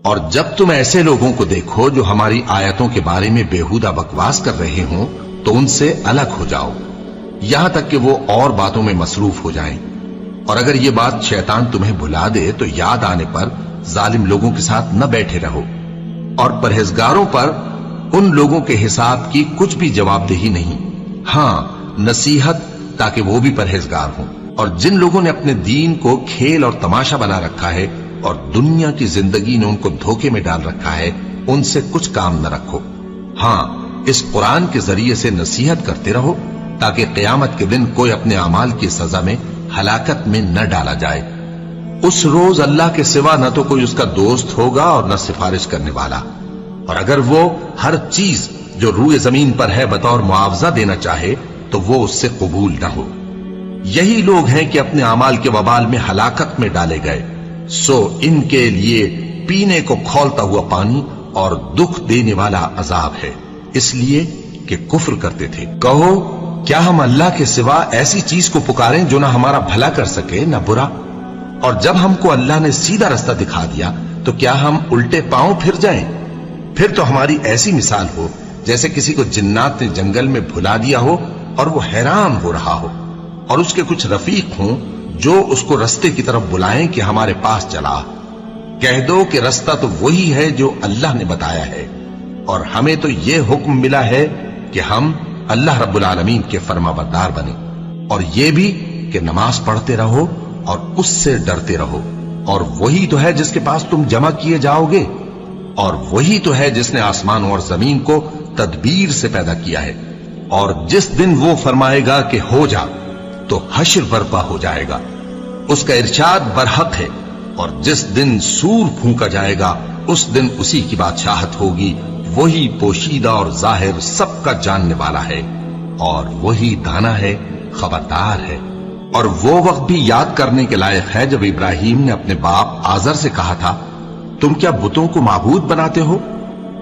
اور جب تم ایسے لوگوں کو دیکھو جو ہماری آیتوں کے بارے میں بیہودہ بکواس کر رہے ہوں تو ان سے الگ ہو جاؤ، یہاں تک کہ وہ اور باتوں میں مصروف ہو جائیں۔ اور اگر یہ بات شیطان تمہیں بھلا دے تو یاد آنے پر ظالم لوگوں کے ساتھ نہ بیٹھے رہو، اور پرہیزگاروں پر ان لوگوں کے حساب کی کچھ بھی جواب دہی نہیں، ہاں نصیحت تاکہ وہ بھی پرہیزگار ہوں۔ اور جن لوگوں نے اپنے دین کو کھیل اور تماشا بنا رکھا ہے اور دنیا کی زندگی نے ان کو دھوکے میں ڈال رکھا ہے، ان سے کچھ کام نہ رکھو، ہاں اس قرآن کے ذریعے سے نصیحت کرتے رہو تاکہ قیامت کے دن کوئی اپنے اعمال کی سزا میں ہلاکت میں نہ ڈالا جائے۔ اس روز اللہ کے سوا نہ تو کوئی اس کا دوست ہوگا اور نہ سفارش کرنے والا، اور اگر وہ ہر چیز جو روئے زمین پر ہے بطور معاوضہ دینا چاہے تو وہ اس سے قبول نہ ہو۔ یہی لوگ ہیں کہ اپنے اعمال کے وبال میں ہلاکت میں ڈالے گئے، سو ان کے لیے پینے کو کھولتا ہوا پانی اور دکھ دینے والا عذاب ہے، اس لیے کہ کفر کرتے تھے۔ کہو کیا ہم اللہ کے سوا ایسی چیز کو پکاریں جو نہ ہمارا بھلا کر سکے نہ برا؟ اور جب ہم کو اللہ نے سیدھا رستہ دکھا دیا تو کیا ہم الٹے پاؤں پھر جائیں؟ پھر تو ہماری ایسی مثال ہو جیسے کسی کو جنات نے جنگل میں بھلا دیا ہو اور وہ حیران ہو رہا ہو، اور اس کے کچھ رفیق ہوں جو اس کو رستے کی طرف بلائیں کہ ہمارے پاس چلا۔ کہہ دو کہ رستہ تو وہی ہے جو اللہ نے بتایا ہے، اور ہمیں تو یہ حکم ملا ہے کہ ہم اللہ رب العالمین کے فرما بردار بنے، اور یہ بھی کہ نماز پڑھتے رہو اور اس سے ڈرتے رہو، اور وہی تو ہے جس کے پاس تم جمع کیے جاؤ گے، اور وہی تو ہے جس نے آسمانوں اور زمین کو تدبیر سے پیدا کیا ہے، اور جس دن وہ فرمائے گا کہ ہو جا تو حشر برپا ہو جائے گا، اس کا ارشاد برحق ہے، اور جس دن سور پھونکا جائے گا اس دن اسی کی بادشاہت ہوگی، وہی پوشیدہ اور ظاہر سب کا جاننے والا ہے، اور وہی دانا ہے، خبردار ہے۔ اور وہ وقت بھی یاد کرنے کے لائق ہے جب ابراہیم نے اپنے باپ آزر سے کہا تھا، تم کیا بتوں کو معبود بناتے ہو؟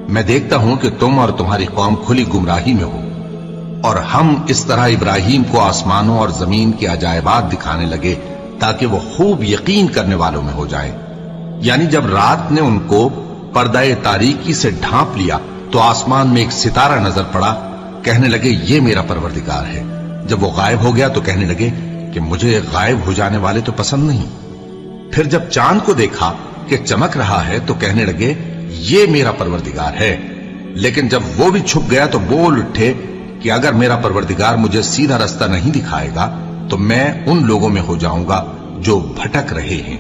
میں دیکھتا ہوں کہ تم اور تمہاری قوم کھلی گمراہی میں ہو۔ اور ہم اس طرح ابراہیم کو آسمانوں اور زمین کے عجائبات دکھانے لگے تاکہ وہ خوب یقین کرنے والوں میں ہو جائیں۔ یعنی جب رات نے ان کو پردہ تاریکی سے ڈھانپ لیا تو آسمان میں ایک ستارہ نظر پڑا، کہنے لگے یہ میرا پروردگار ہے۔ جب وہ غائب ہو گیا تو کہنے لگے کہ مجھے غائب ہو جانے والے تو پسند نہیں۔ پھر جب چاند کو دیکھا کہ چمک رہا ہے تو کہنے لگے یہ میرا پروردگار ہے۔ لیکن جب وہ بھی چھپ گیا تو بول اٹھے کہ اگر میرا پروردگار مجھے سیدھا رستہ نہیں دکھائے گا تو میں ان لوگوں میں ہو جاؤں گا جو بھٹک رہے ہیں۔